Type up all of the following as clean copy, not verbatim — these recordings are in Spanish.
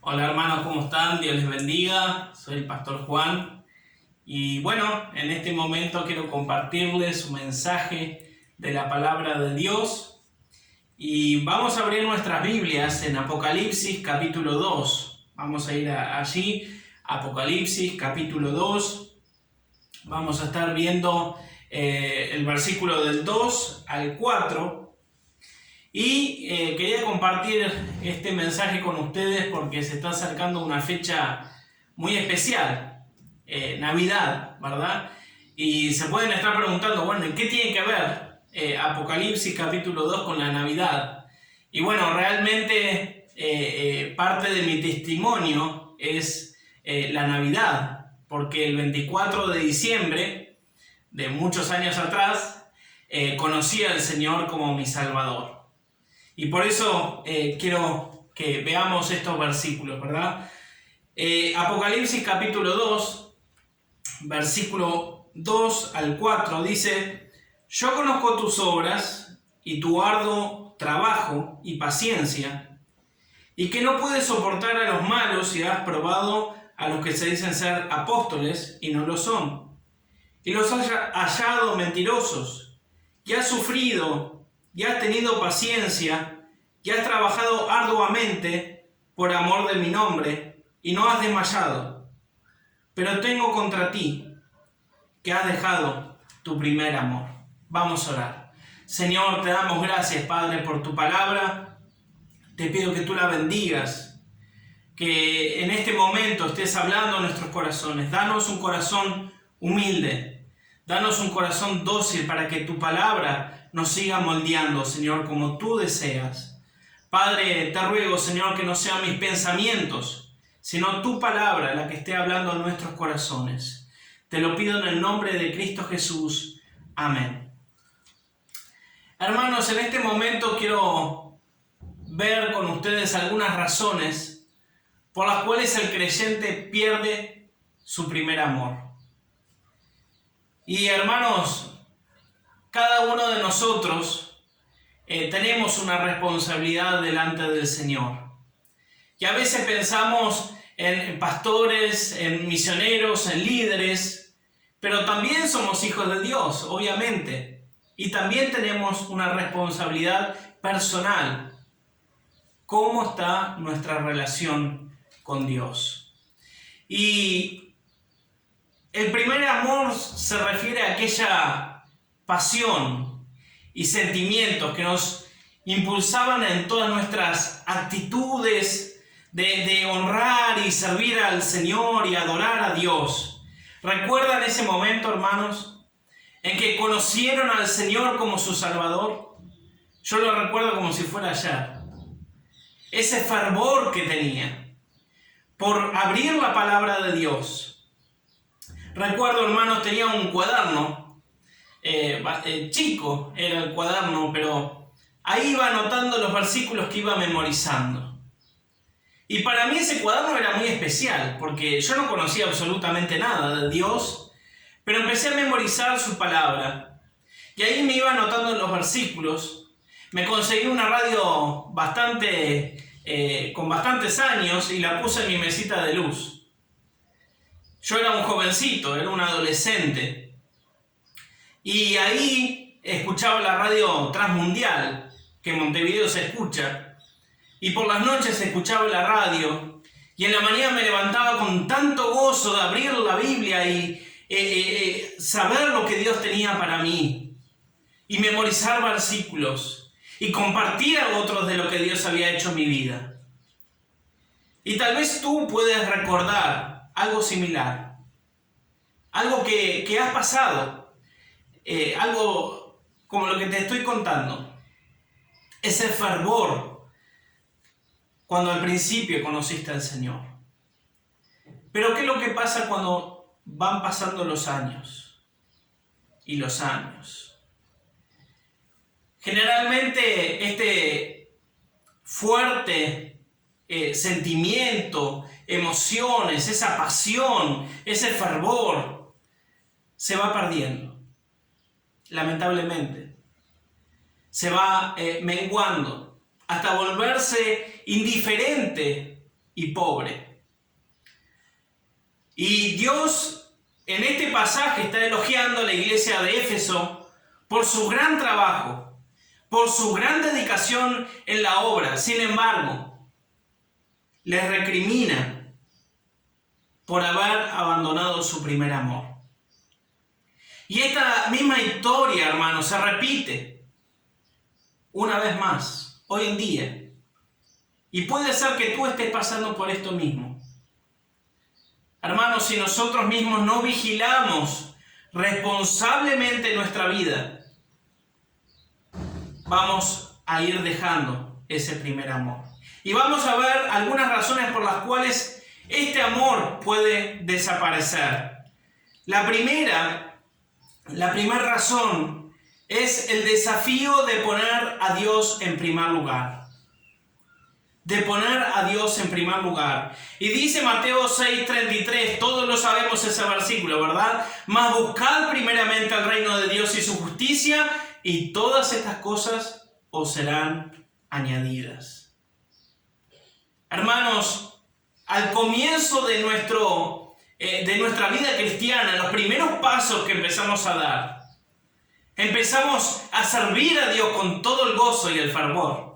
Hola hermanos, ¿cómo están? Dios les bendiga. Soy el pastor Juan. Y bueno, en este momento quiero compartirles un mensaje de la palabra de Dios. Y vamos a abrir nuestras Biblias en Apocalipsis capítulo 2. Vamos a ir allí, Apocalipsis capítulo 2. Vamos a estar viendo el versículo del 2 al 4. Y quería compartir este mensaje con ustedes porque se está acercando una fecha muy especial, Navidad, ¿verdad? Y se pueden estar preguntando, bueno, ¿qué tiene que ver Apocalipsis capítulo 2 con la Navidad? Y bueno, realmente parte de mi testimonio es la Navidad, porque el 24 de diciembre de muchos años atrás conocí al Señor como mi Salvador. Y por eso quiero que veamos estos versículos, ¿verdad? Apocalipsis capítulo 2, versículo 2 al 4 dice: Yo conozco tus obras y tu arduo trabajo y paciencia, y que no puedes soportar a los malos y has probado a los que se dicen ser apóstoles y no lo son, y los has hallado mentirosos, y has sufrido y has tenido paciencia, y has trabajado arduamente por amor de mi nombre, y no has desmayado. Pero tengo contra ti que has dejado tu primer amor. Vamos a orar. Señor, te damos gracias, Padre, por tu palabra. Te pido que tú la bendigas, que en este momento estés hablando a nuestros corazones. Danos un corazón humilde, danos un corazón dócil para que tu palabra nos siga moldeando, Señor, como tú deseas. Padre, te ruego, Señor, que no sean mis pensamientos, sino tu palabra la que esté hablando a nuestros corazones. Te lo pido en el nombre de Cristo Jesús. Amén. Hermanos, en este momento quiero ver con ustedes algunas razones por las cuales el creyente pierde su primer amor. Y hermanos, cada uno de nosotros tenemos una responsabilidad delante del Señor. Y a veces pensamos en pastores, en misioneros, en líderes, pero también somos hijos de Dios, obviamente. Y también tenemos una responsabilidad personal. ¿Cómo está nuestra relación con Dios? Y el primer amor se refiere a aquella pasión y sentimientos que nos impulsaban en todas nuestras actitudes de honrar y servir al Señor y adorar a Dios. ¿Recuerdan ese momento, hermanos, en que conocieron al Señor como su Salvador? Yo lo recuerdo como si fuera ayer. Ese fervor que tenía por abrir la palabra de Dios. Recuerdo, hermanos, tenía un cuaderno. Chico era el cuaderno, pero ahí iba anotando los versículos que iba memorizando. Y para mí ese cuaderno era muy especial, porque yo no conocía absolutamente nada de Dios, pero empecé a memorizar su palabra. Y ahí me iba anotando los versículos. Me conseguí una radio con bastantes años y la puse en mi mesita de luz. Yo era un jovencito, era un adolescente. Y ahí escuchaba la radio Transmundial, que en Montevideo se escucha. Y por las noches escuchaba la radio. Y en la mañana me levantaba con tanto gozo de abrir la Biblia y saber lo que Dios tenía para mí. Y memorizar versículos. Y compartir a otros de lo que Dios había hecho en mi vida. Y tal vez tú puedes recordar algo similar. Algo que has pasado. Algo como lo que te estoy contando. Ese fervor cuando al principio conociste al Señor. Pero ¿qué es lo que pasa cuando van pasando los años y los años? Generalmente este fuerte sentimiento, emociones, esa pasión, ese fervor se va perdiendo. Lamentablemente, se va menguando hasta volverse indiferente y pobre. Y Dios en este pasaje está elogiando a la iglesia de Éfeso por su gran trabajo, por su gran dedicación en la obra. Sin embargo, les recrimina por haber abandonado su primer amor. Y esta misma historia, hermanos, se repite una vez más, hoy en día. Y puede ser que tú estés pasando por esto mismo. Hermanos, si nosotros mismos no vigilamos responsablemente nuestra vida, vamos a ir dejando ese primer amor. Y vamos a ver algunas razones por las cuales este amor puede desaparecer. La primera razón es el desafío de poner a Dios en primer lugar. De poner a Dios en primer lugar. Y dice Mateo 6:33, todos lo sabemos ese versículo, ¿verdad? Mas buscad primeramente el reino de Dios y su justicia, y todas estas cosas os serán añadidas. Hermanos, al comienzo de nuestra vida cristiana, los primeros pasos que empezamos a dar, empezamos a servir a Dios con todo el gozo y el fervor.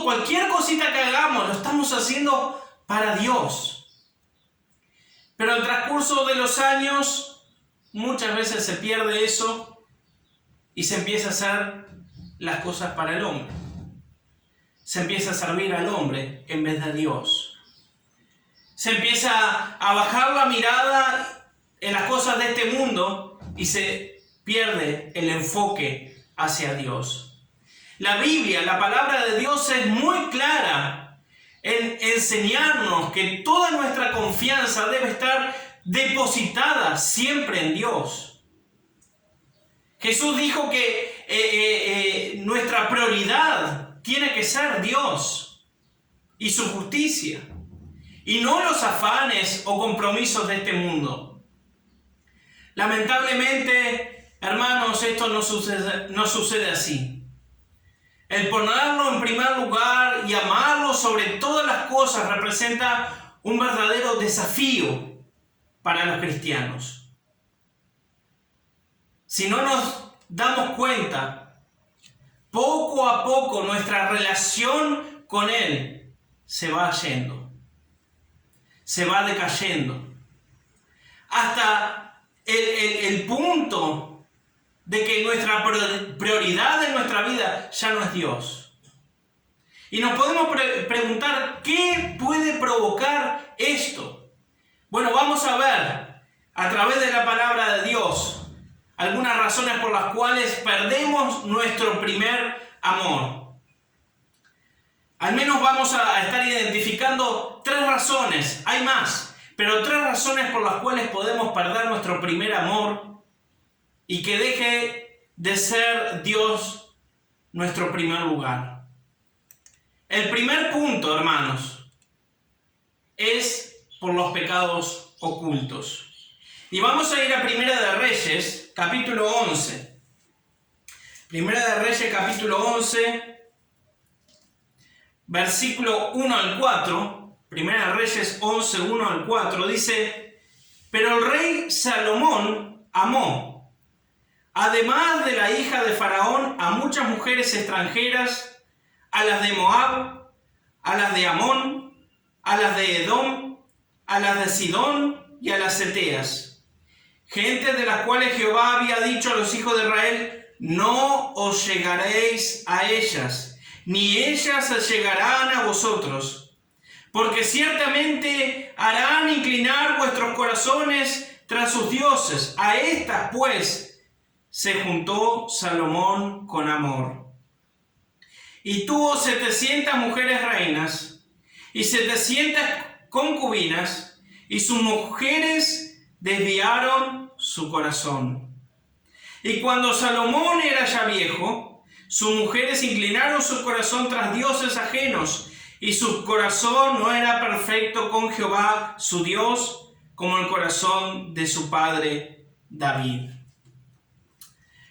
Cualquier cosita que hagamos, lo estamos haciendo para Dios. Pero al transcurso de los años, muchas veces se pierde eso y se empieza a hacer las cosas para el hombre. Se empieza a servir al hombre en vez de a Dios. Se empieza a bajar la mirada en las cosas de este mundo y se pierde el enfoque hacia Dios. La Biblia, la palabra de Dios, es muy clara en enseñarnos que toda nuestra confianza debe estar depositada siempre en Dios. Jesús dijo que nuestra prioridad tiene que ser Dios y su justicia, y no los afanes o compromisos de este mundo. Lamentablemente, hermanos, esto no sucede así. El ponerlo en primer lugar y amarlo sobre todas las cosas representa un verdadero desafío para los cristianos. Si no nos damos cuenta, poco a poco nuestra relación con Él se va yendo, se va decayendo, hasta el punto de que nuestra prioridad en nuestra vida ya no es Dios. Y nos podemos preguntar, ¿qué puede provocar esto? Bueno, vamos a ver a través de la palabra de Dios algunas razones por las cuales perdemos nuestro primer amor. Al menos vamos a estar identificando 3 razones, hay más, pero 3 razones por las cuales podemos perder nuestro primer amor y que deje de ser Dios nuestro primer lugar. El primer punto, hermanos, es por los pecados ocultos. Y vamos a ir a Primera de Reyes, capítulo 11. Primera de Reyes, capítulo 11, versículo 1 al 4. Primera de Reyes 11, 1 al 4, dice: pero el rey Salomón amó, además de la hija de Faraón, a muchas mujeres extranjeras, a las de Moab, a las de Amón, a las de Edom, a las de Sidón y a las Ceteas, gente de las cuales Jehová había dicho a los hijos de Israel: no os llegaréis a ellas, ni ellas se llegarán a vosotros, porque ciertamente harán inclinar vuestros corazones tras sus dioses. A estas pues se juntó Salomón con amor. Y tuvo 700 mujeres reinas y 700 concubinas, y sus mujeres desviaron su corazón. Y cuando Salomón era ya viejo, sus mujeres inclinaron su corazón tras dioses ajenos, y su corazón no era perfecto con Jehová su Dios, como el corazón de su padre David.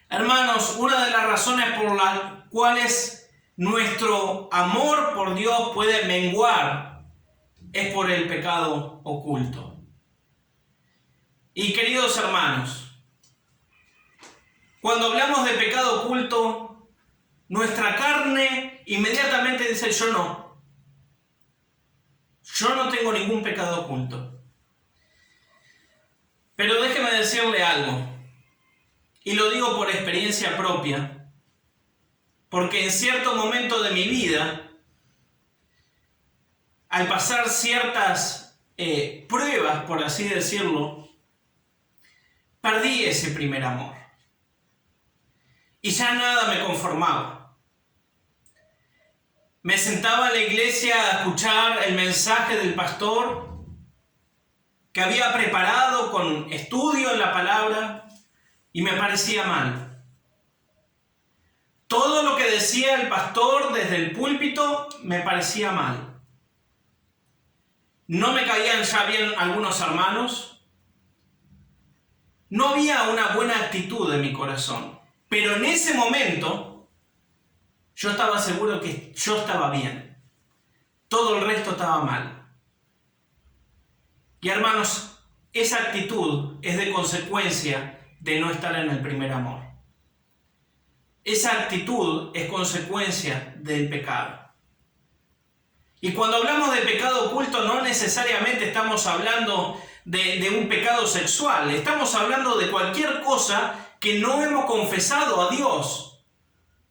Hermanos, una de las razones por las cuales nuestro amor por Dios puede menguar es por el pecado oculto. Y queridos hermanos, cuando hablamos de pecado oculto, nuestra carne inmediatamente dice: yo no tengo ningún pecado oculto. Pero déjeme decirle algo, y lo digo por experiencia propia, porque en cierto momento de mi vida, al pasar ciertas pruebas, por así decirlo, perdí ese primer amor. Y ya nada me conformaba. Me sentaba en la iglesia a escuchar el mensaje del pastor que había preparado con estudio en la palabra y me parecía mal. Todo lo que decía el pastor desde el púlpito me parecía mal. No me caían ya bien algunos hermanos. No había una buena actitud en mi corazón. Pero en ese momento yo estaba seguro que yo estaba bien. Todo el resto estaba mal. Y hermanos, esa actitud es de consecuencia de no estar en el primer amor. Esa actitud es consecuencia del pecado. Y cuando hablamos de pecado oculto, no necesariamente estamos hablando de un pecado sexual. Estamos hablando de cualquier cosa que no hemos confesado a Dios.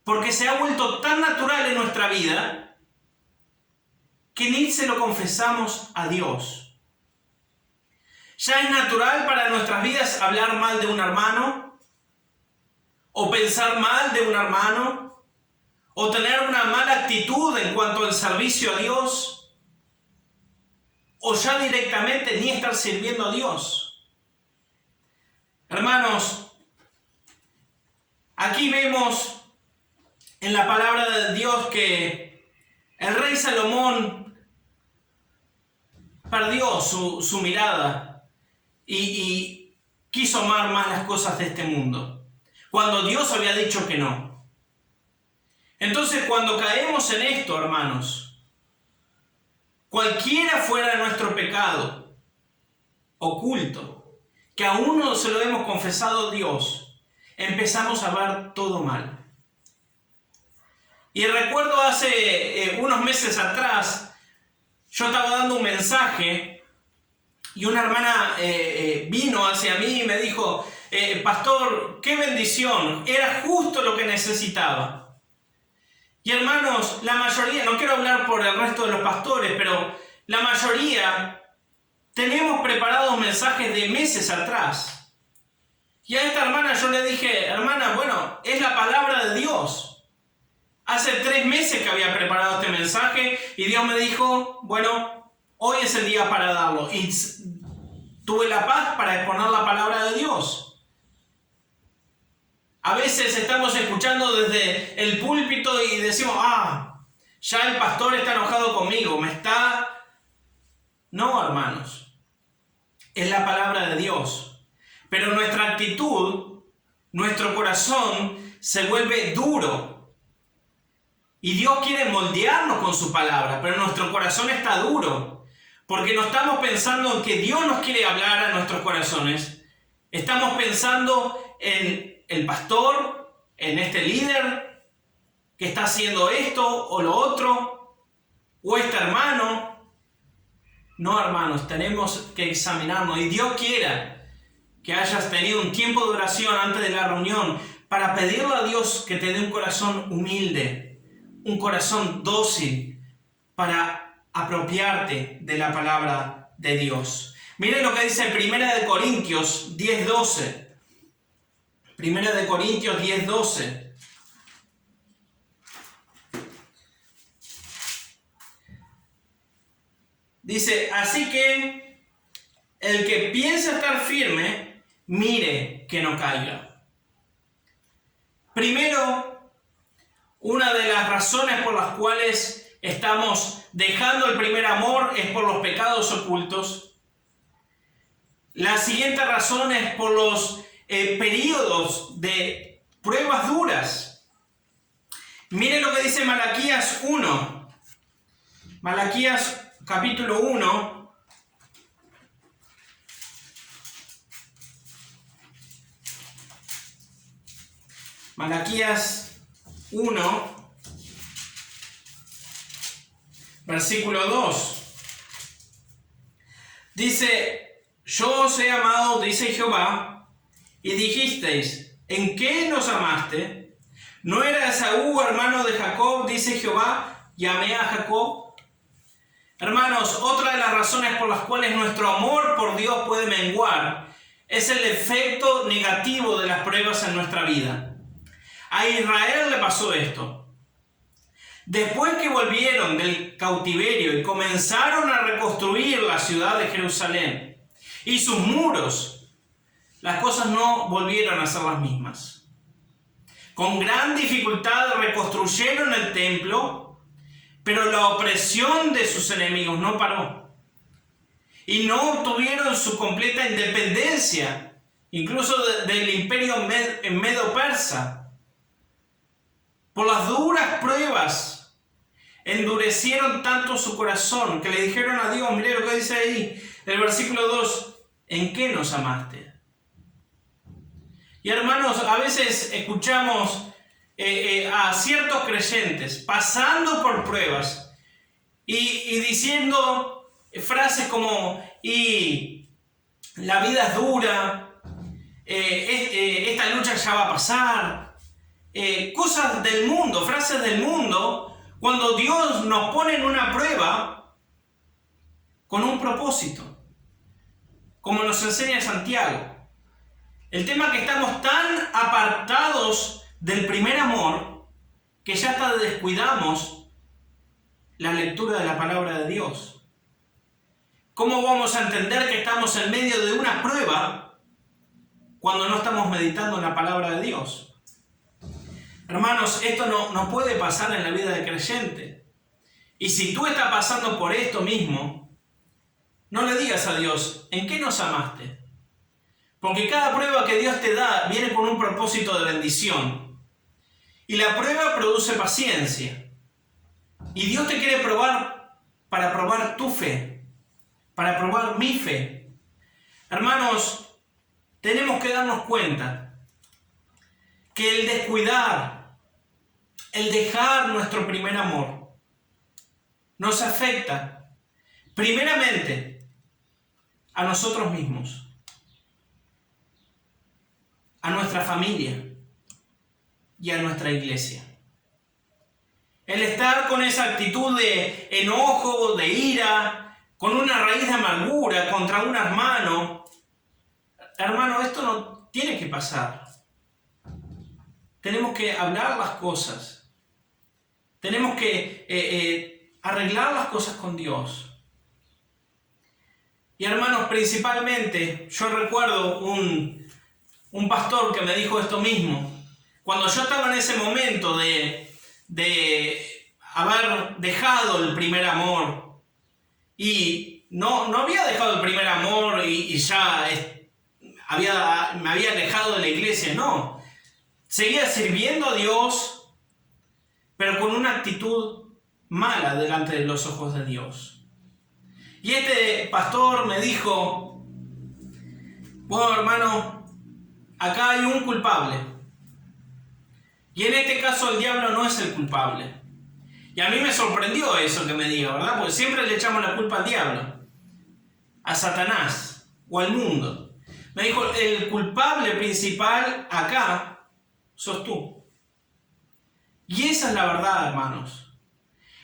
Porque se ha vuelto tan natural en nuestra vida que ni se lo confesamos a Dios. Ya es natural para nuestras vidas hablar mal de un hermano, o pensar mal de un hermano, o tener una mala actitud en cuanto al servicio a Dios, o ya directamente ni estar sirviendo a Dios. Hermanos, aquí vemos en la palabra de Dios que el rey Salomón perdió su mirada y quiso amar más las cosas de este mundo, cuando Dios había dicho que no. Entonces, cuando caemos en esto, hermanos, cualquiera fuera nuestro pecado oculto, que aún no se lo hemos confesado a Dios, empezamos a ver todo mal. Y recuerdo hace unos meses atrás, yo estaba dando un mensaje y una hermana vino hacia mí y me dijo: pastor, qué bendición, era justo lo que necesitaba. Y hermanos, la mayoría, no quiero hablar por el resto de los pastores, pero la mayoría tenemos preparados mensajes de meses atrás. Y a esta hermana yo le dije: hermana, bueno, es la palabra de Dios. Hace 3 meses que había preparado este mensaje y Dios me dijo: bueno, hoy es el día para darlo. Y tuve la paz para exponer la palabra de Dios. A veces estamos escuchando desde el púlpito y decimos: ya el pastor está enojado conmigo, No, hermanos, es la palabra de Dios. Pero nuestra actitud, nuestro corazón se vuelve duro. Y Dios quiere moldearnos con su palabra, pero nuestro corazón está duro. Porque no estamos pensando en que Dios nos quiere hablar a nuestros corazones. Estamos pensando en el pastor, en este líder que está haciendo esto o lo otro, o este hermano. No, hermanos, tenemos que examinarnos. Y Dios quiera que hayas tenido un tiempo de oración antes de la reunión para pedirle a Dios que te dé un corazón humilde, un corazón dócil para apropiarte de la palabra de Dios. Miren lo que dice 1 Corintios 10:12. 1 Corintios 10:12. Dice: así que el que piensa estar firme, mire que no caiga. Primero, una de las razones por las cuales estamos dejando el primer amor es por los pecados ocultos. La siguiente razón es por los periodos de pruebas duras. Mire lo que dice Malaquías 1. Malaquías capítulo 1. Malaquías 1, versículo 2. Dice: yo os he amado, dice Jehová, y dijisteis: ¿en qué nos amaste? ¿No era Esaú hermano de Jacob, dice Jehová, y amé a Jacob? Hermanos, otra de las razones por las cuales nuestro amor por Dios puede menguar es el efecto negativo de las pruebas en nuestra vida. A Israel le pasó esto. Después que volvieron del cautiverio y comenzaron a reconstruir la ciudad de Jerusalén y sus muros, las cosas no volvieron a ser las mismas. Con gran dificultad reconstruyeron el templo, pero la opresión de sus enemigos no paró. Y no obtuvieron su completa independencia, incluso del imperio medo-persa. Por las duras pruebas, endurecieron tanto su corazón que le dijeron a Dios, mire lo que dice ahí, el versículo 2, ¿en qué nos amaste? Y hermanos, a veces escuchamos a ciertos creyentes pasando por pruebas y diciendo frases como, y la vida es dura, esta lucha ya va a pasar. Cosas del mundo, frases del mundo, cuando Dios nos pone en una prueba con un propósito, como nos enseña Santiago. El tema es que estamos tan apartados del primer amor que ya hasta descuidamos la lectura de la palabra de Dios. ¿Cómo vamos a entender que estamos en medio de una prueba cuando no estamos meditando en la palabra de Dios? Hermanos, esto no puede pasar en la vida del creyente. Y si tú estás pasando por esto mismo, no le digas a Dios, ¿en qué nos amaste? Porque cada prueba que Dios te da viene con un propósito de bendición. Y la prueba produce paciencia. Y Dios te quiere probar para probar tu fe, para probar mi fe. Hermanos, tenemos que darnos cuenta que el descuidar, el dejar nuestro primer amor, nos afecta primeramente a nosotros mismos, a nuestra familia y a nuestra iglesia. El estar con esa actitud de enojo, de ira, con una raíz de amargura contra un hermano, esto no tiene que pasar. Tenemos que hablar las cosas. Tenemos que arreglar las cosas con Dios. Y hermanos, principalmente, yo recuerdo un pastor que me dijo esto mismo. Cuando yo estaba en ese momento de haber dejado el primer amor, y no había dejado el primer amor y ya me había alejado de la iglesia, no. Seguía sirviendo a Dios, pero con una actitud mala delante de los ojos de Dios. Y este pastor me dijo, bueno, hermano, acá hay un culpable. Y en este caso el diablo no es el culpable. Y a mí me sorprendió eso que me diga, ¿verdad? Porque siempre le echamos la culpa al diablo, a Satanás o al mundo. Me dijo, el culpable principal acá sos tú. Y esa es la verdad, hermanos.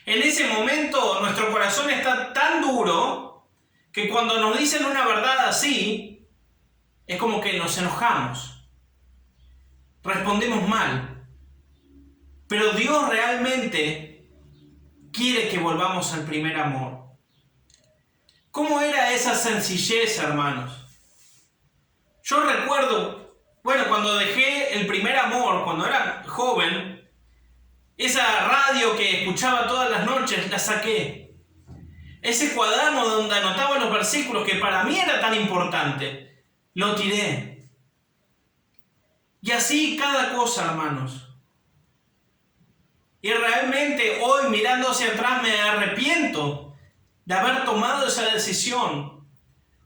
En ese momento nuestro corazón está tan duro que cuando nos dicen una verdad así, es como que nos enojamos. Respondemos mal. Pero Dios realmente quiere que volvamos al primer amor. ¿Cómo era esa sencillez, hermanos? Yo recuerdo, cuando dejé el primer amor, cuando era joven, esa radio que escuchaba todas las noches, la saqué. Ese cuaderno donde anotaba los versículos que para mí era tan importante, lo tiré. Y así cada cosa, hermanos. Y realmente hoy, mirando hacia atrás, me arrepiento de haber tomado esa decisión,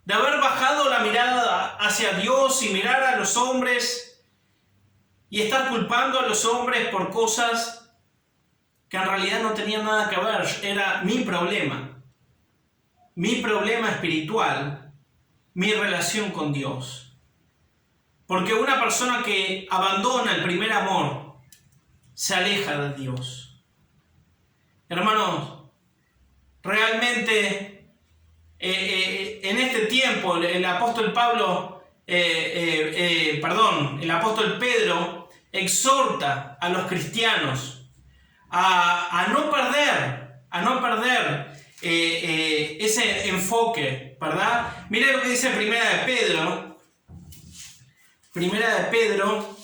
de haber bajado la mirada hacia Dios y mirar a los hombres y estar culpando a los hombres por cosas que en realidad no tenían nada que ver. Era mi problema espiritual, mi relación con Dios. Porque una persona que abandona el primer amor se aleja de Dios. Hermanos, realmente en este tiempo el apóstol Pedro exhorta a los cristianos a no perder ese enfoque, ¿verdad? Mira lo que dice Primera de Pedro,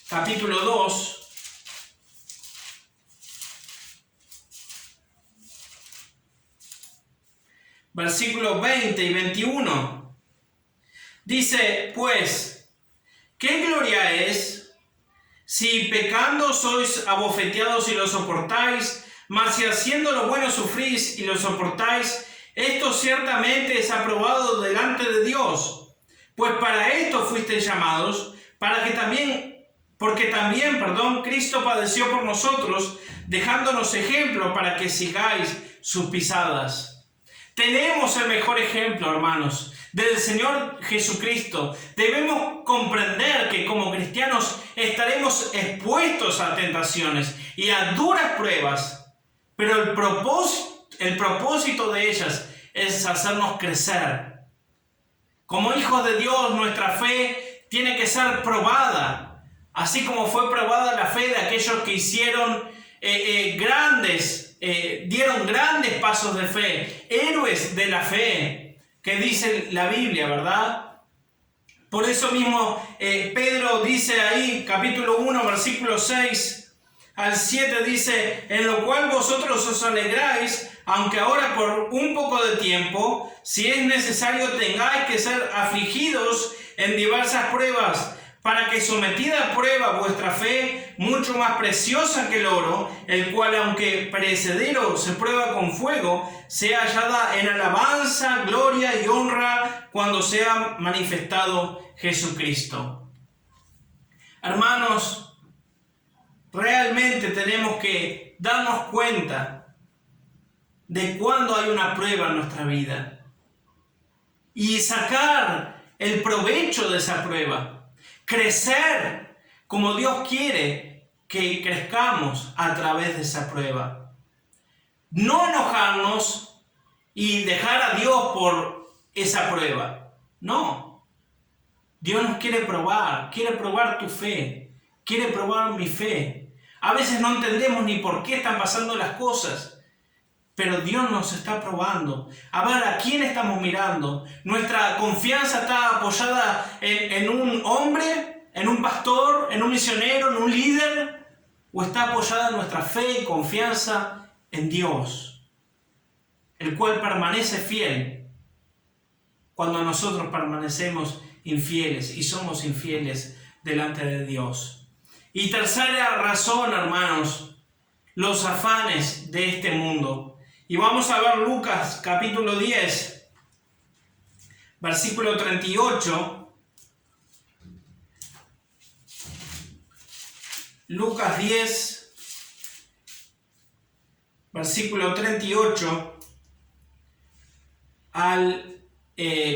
capítulo 2, versículos 20 y 21. Dice, pues, ¿qué gloria es si pecando sois abofeteados y lo soportáis? Mas si haciendo lo bueno sufrís y lo soportáis, esto ciertamente es aprobado delante de Dios. Pues para esto fuisteis llamados, porque también, Cristo padeció por nosotros, dejándonos ejemplo para que sigáis sus pisadas. Tenemos el mejor ejemplo, hermanos, del Señor Jesucristo. Debemos comprender que como cristianos estaremos expuestos a tentaciones y a duras pruebas, pero el propósito de ellas es hacernos crecer. Como hijos de Dios, nuestra fe tiene que ser probada, así como fue probada la fe de aquellos que hicieron dieron grandes pasos de fe, héroes de la fe, que dice la Biblia, ¿verdad? Por eso mismo Pedro dice ahí, capítulo 1, versículo 6 al 7, dice, en lo cual vosotros os alegráis, aunque ahora por un poco de tiempo, si es necesario, tengáis que ser afligidos en diversas pruebas, para que sometida a prueba vuestra fe, mucho más preciosa que el oro, el cual aunque perecedero se prueba con fuego, sea hallada en alabanza, gloria y honra cuando sea manifestado Jesucristo. Hermanos, realmente tenemos que darnos cuenta de cuando hay una prueba en nuestra vida y sacar el provecho de esa prueba. Crecer como Dios quiere que crezcamos a través de esa prueba. No enojarnos y dejar a Dios por esa prueba. No. Dios nos quiere probar tu fe, quiere probar mi fe. A veces no entendemos ni por qué están pasando las cosas, pero Dios nos está probando. A ver, ¿a quién estamos mirando? ¿Nuestra confianza está apoyada en un hombre, en un pastor, en un misionero, en un líder? ¿O está apoyada nuestra fe y confianza en Dios, el cual permanece fiel cuando nosotros permanecemos infieles y somos infieles delante de Dios? Y tercera razón, hermanos, los afanes de este mundo. Y vamos a ver Lucas capítulo 10, versículo 38. Lucas 10, versículo 38 al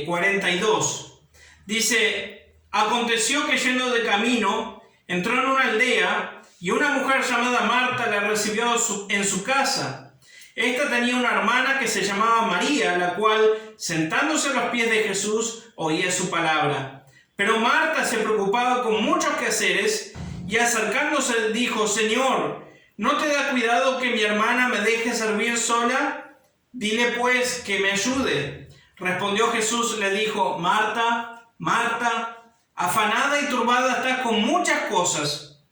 42. Dice, aconteció que yendo de camino, entró en una aldea y una mujer llamada Marta la recibió en su casa. Esta tenía una hermana que se llamaba María, la cual, sentándose a los pies de Jesús, oía su palabra. Pero Marta se preocupaba con muchos quehaceres y acercándose dijo, Señor, ¿no te da cuidado que mi hermana me deje servir sola? Dile pues que me ayude. Respondió Jesús, le dijo, Marta, Marta, afanada y turbada estás con muchas cosas,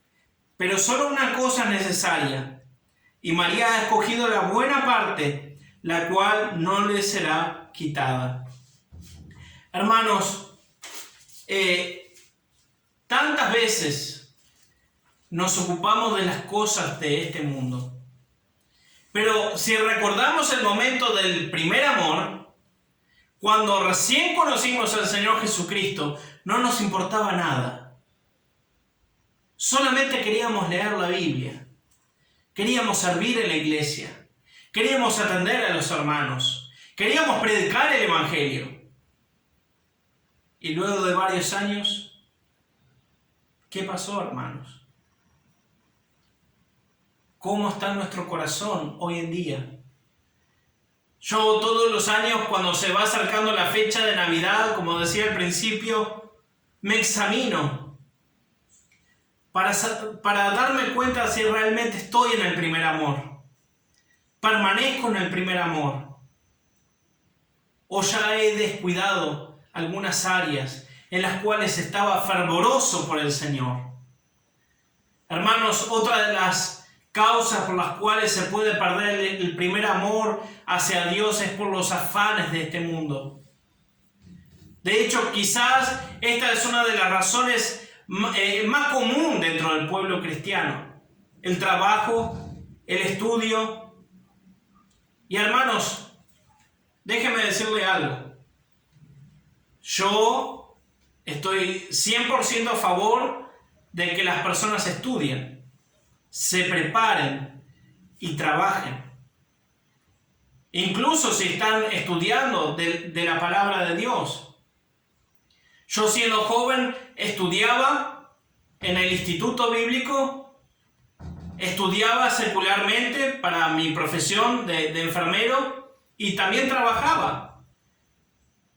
pero solo una cosa es necesaria. Y María ha escogido la buena parte, la cual no le será quitada. Hermanos, tantas veces nos ocupamos de las cosas de este mundo. Pero si recordamos el momento del primer amor, cuando recién conocimos al Señor Jesucristo, no nos importaba nada. Solamente queríamos leer la Biblia. Queríamos servir en la iglesia. Queríamos atender a los hermanos. Queríamos predicar el Evangelio. Y luego de varios años, ¿qué pasó, hermanos? ¿Cómo está nuestro corazón hoy en día? Yo todos los años, cuando se va acercando la fecha de Navidad, como decía al principio, me examino para darme cuenta si realmente estoy en el primer amor. Permanezco en el primer amor. O ya he descuidado algunas áreas en las cuales estaba fervoroso por el Señor. Hermanos, otra de las causas por las cuales se puede perder el primer amor hacia Dios es por los afanes de este mundo. De hecho, quizás esta es una de las razones más común dentro del pueblo cristiano. El trabajo, el estudio. Y hermanos, déjenme decirle algo. Yo estoy 100% a favor de que las personas estudien, se preparen y trabajen. Incluso si están estudiando de la palabra de Dios. Yo siendo joven estudiaba en el instituto bíblico, estudiaba secularmente para mi profesión de enfermero y también trabajaba.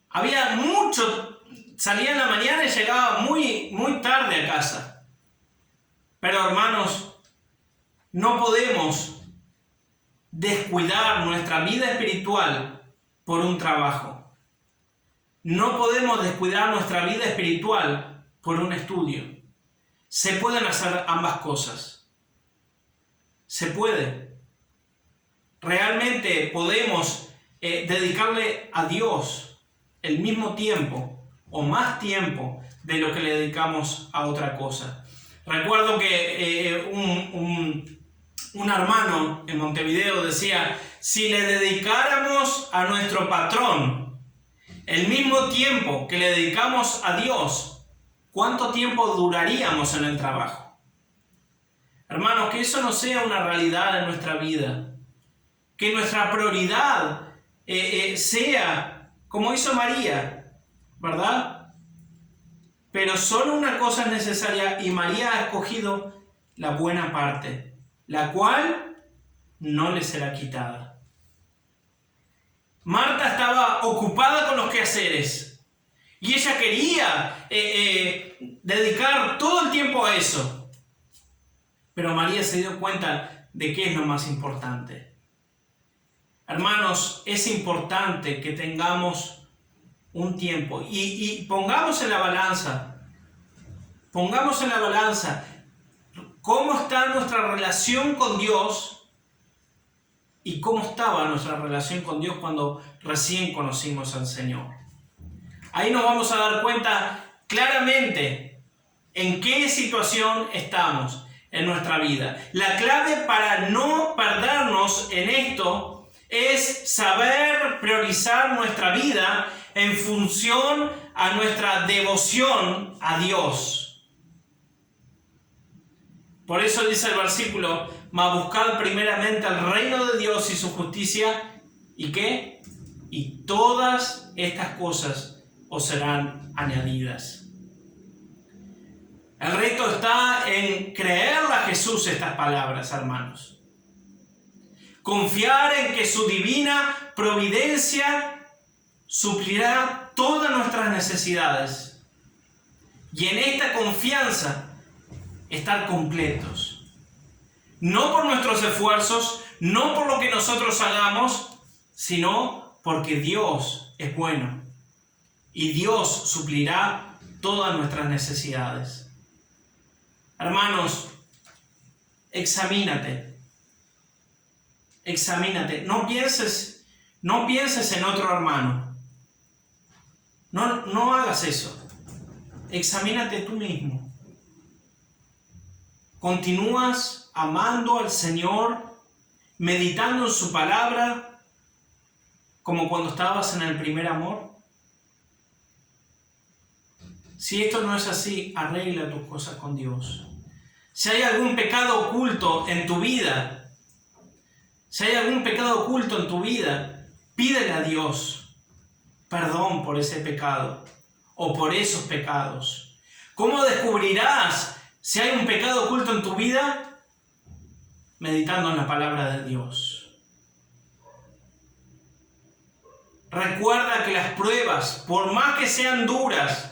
Había mucho, salía en la mañana y llegaba muy tarde a casa. Pero hermanos, no podemos descuidar nuestra vida espiritual por un trabajo. No podemos descuidar nuestra vida espiritual por un estudio. Se pueden hacer ambas cosas. Se puede. Realmente podemos dedicarle a Dios el mismo tiempo o más tiempo de lo que le dedicamos a otra cosa. Recuerdo que un hermano en Montevideo decía, si le dedicáramos a nuestro patrón el mismo tiempo que le dedicamos a Dios, ¿cuánto tiempo duraríamos en el trabajo? Hermanos, que eso no sea una realidad en nuestra vida. Que nuestra prioridad sea como hizo María, ¿verdad? Pero solo una cosa es necesaria y María ha escogido la buena parte, la cual no le será quitada. Marta estaba ocupada con los quehaceres y ella quería dedicar todo el tiempo a eso. Pero María se dio cuenta de qué es lo más importante. Hermanos, es importante que tengamos un tiempo y pongamos en la balanza cómo está nuestra relación con Dios y cómo estaba nuestra relación con Dios cuando recién conocimos al Señor. Ahí nos vamos a dar cuenta claramente en qué situación estamos en nuestra vida. La clave para no perdernos en esto es saber priorizar nuestra vida en función a nuestra devoción a Dios. Por eso dice el versículo, mas buscad primeramente el reino de Dios y su justicia, ¿y qué? Y todas estas cosas os serán añadidas. El reto está en creerle a Jesús estas palabras, hermanos. Confiar en que su divina providencia suplirá todas nuestras necesidades. Y en esta confianza estar completos. No por nuestros esfuerzos, no por lo que nosotros hagamos, sino porque Dios es bueno. Y Dios suplirá todas nuestras necesidades. Hermanos, examínate. Examínate. No pienses en otro hermano. No hagas eso. Examínate tú mismo. ¿Continúas amando al Señor, meditando en su palabra, como cuando estabas en el primer amor? Si esto no es así, arregla tus cosas con Dios. Si hay algún pecado oculto en tu vida, pídele a Dios perdón por ese pecado o por esos pecados. ¿Cómo descubrirás si hay un pecado oculto en tu vida? Meditando en la palabra de Dios. Recuerda que las pruebas, por más que sean duras,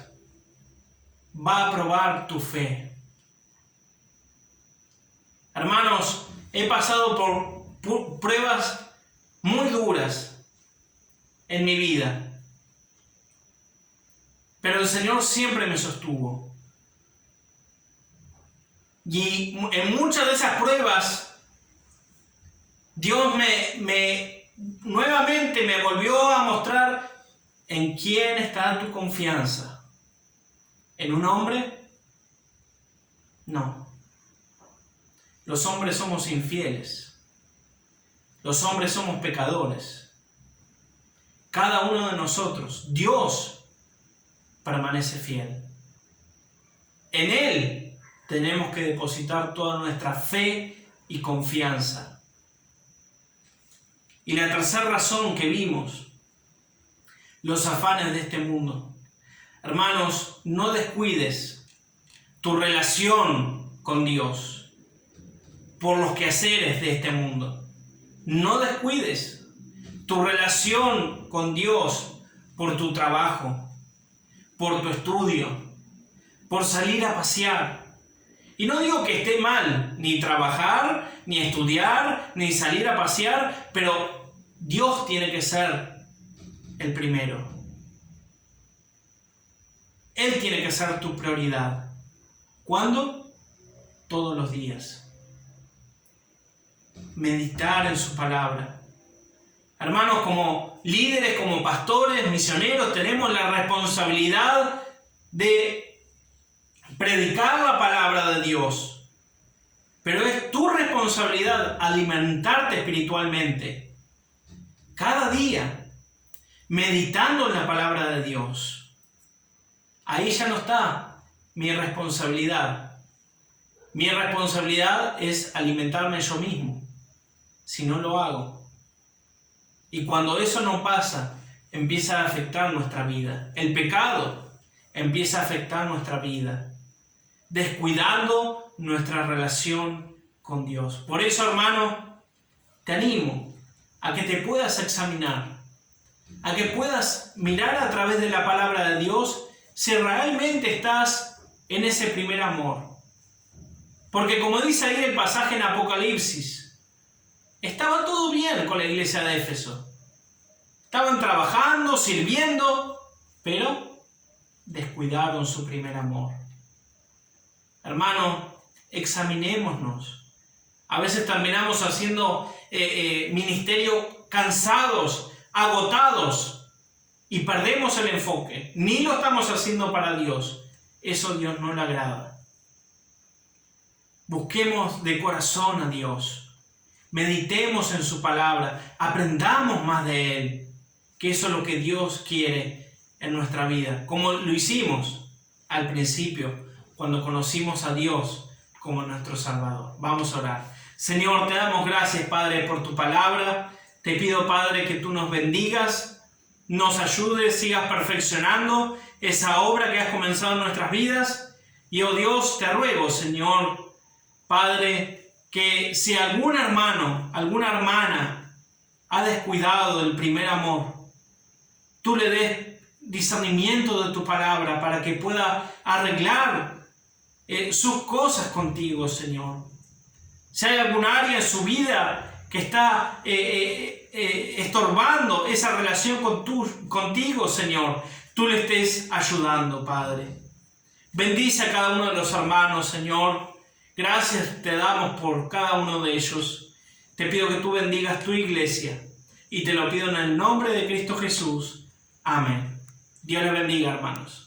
va a probar tu fe. Hermanos, he pasado por pruebas muy duras en mi vida, pero el Señor siempre me sostuvo. Y en muchas de esas pruebas, Dios nuevamente me volvió a mostrar en quién está tu confianza. ¿En un hombre? No. Los hombres somos infieles. Los hombres somos pecadores. Cada uno de nosotros, Dios permanece fiel. En Él tenemos que depositar toda nuestra fe y confianza. Y la tercera razón que vimos, los afanes de este mundo. Hermanos, no descuides tu relación con Dios por los quehaceres de este mundo. No descuides tu relación con Dios por tu trabajo, por tu estudio, por salir a pasear. Y no digo que esté mal ni trabajar, ni estudiar, ni salir a pasear, pero Dios tiene que ser el primero. Él tiene que ser tu prioridad. ¿Cuándo? Todos los días. Meditar en su palabra. Hermanos, como líderes, como pastores, misioneros, tenemos la responsabilidad de predicar la palabra de Dios. Pero es tu responsabilidad alimentarte espiritualmente. Cada día, meditando en la palabra de Dios. Ahí ya no está mi responsabilidad. Mi responsabilidad es alimentarme yo mismo. Si no lo hago. Y cuando eso no pasa, empieza a afectar nuestra vida. El pecado empieza a afectar nuestra vida, descuidando nuestra relación con Dios. Por eso, hermano, te animo a que te puedas examinar, a que puedas mirar a través de la palabra de Dios si realmente estás en ese primer amor. Porque como dice ahí el pasaje en Apocalipsis, estaba todo bien con la iglesia de Éfeso. Estaban trabajando, sirviendo, pero descuidaron su primer amor. Hermano, examinémonos. A veces terminamos haciendo ministerio cansados, agotados, y perdemos el enfoque. Ni lo estamos haciendo para Dios. Eso a Dios no le agrada. Busquemos de corazón a Dios. Meditemos en su palabra. Aprendamos más de Él. Que eso es lo que Dios quiere en nuestra vida. Como lo hicimos al principio, cuando conocimos a Dios como nuestro Salvador. Vamos a orar. Señor, te damos gracias, Padre, por tu palabra. Te pido, Padre, que tú nos bendigas, nos ayudes, sigas perfeccionando esa obra que has comenzado en nuestras vidas. Y, oh Dios, te ruego, Señor, Padre, que si algún hermano, alguna hermana ha descuidado del primer amor, tú le des discernimiento de tu palabra para que pueda arreglar sus cosas contigo, Señor. Si hay algún área en su vida que está estorbando esa relación contigo, Señor, tú le estés ayudando, Padre. Bendice a cada uno de los hermanos, Señor. Gracias te damos por cada uno de ellos. Te pido que tú bendigas tu iglesia y te lo pido en el nombre de Cristo Jesús. Amén. Dios les bendiga, hermanos.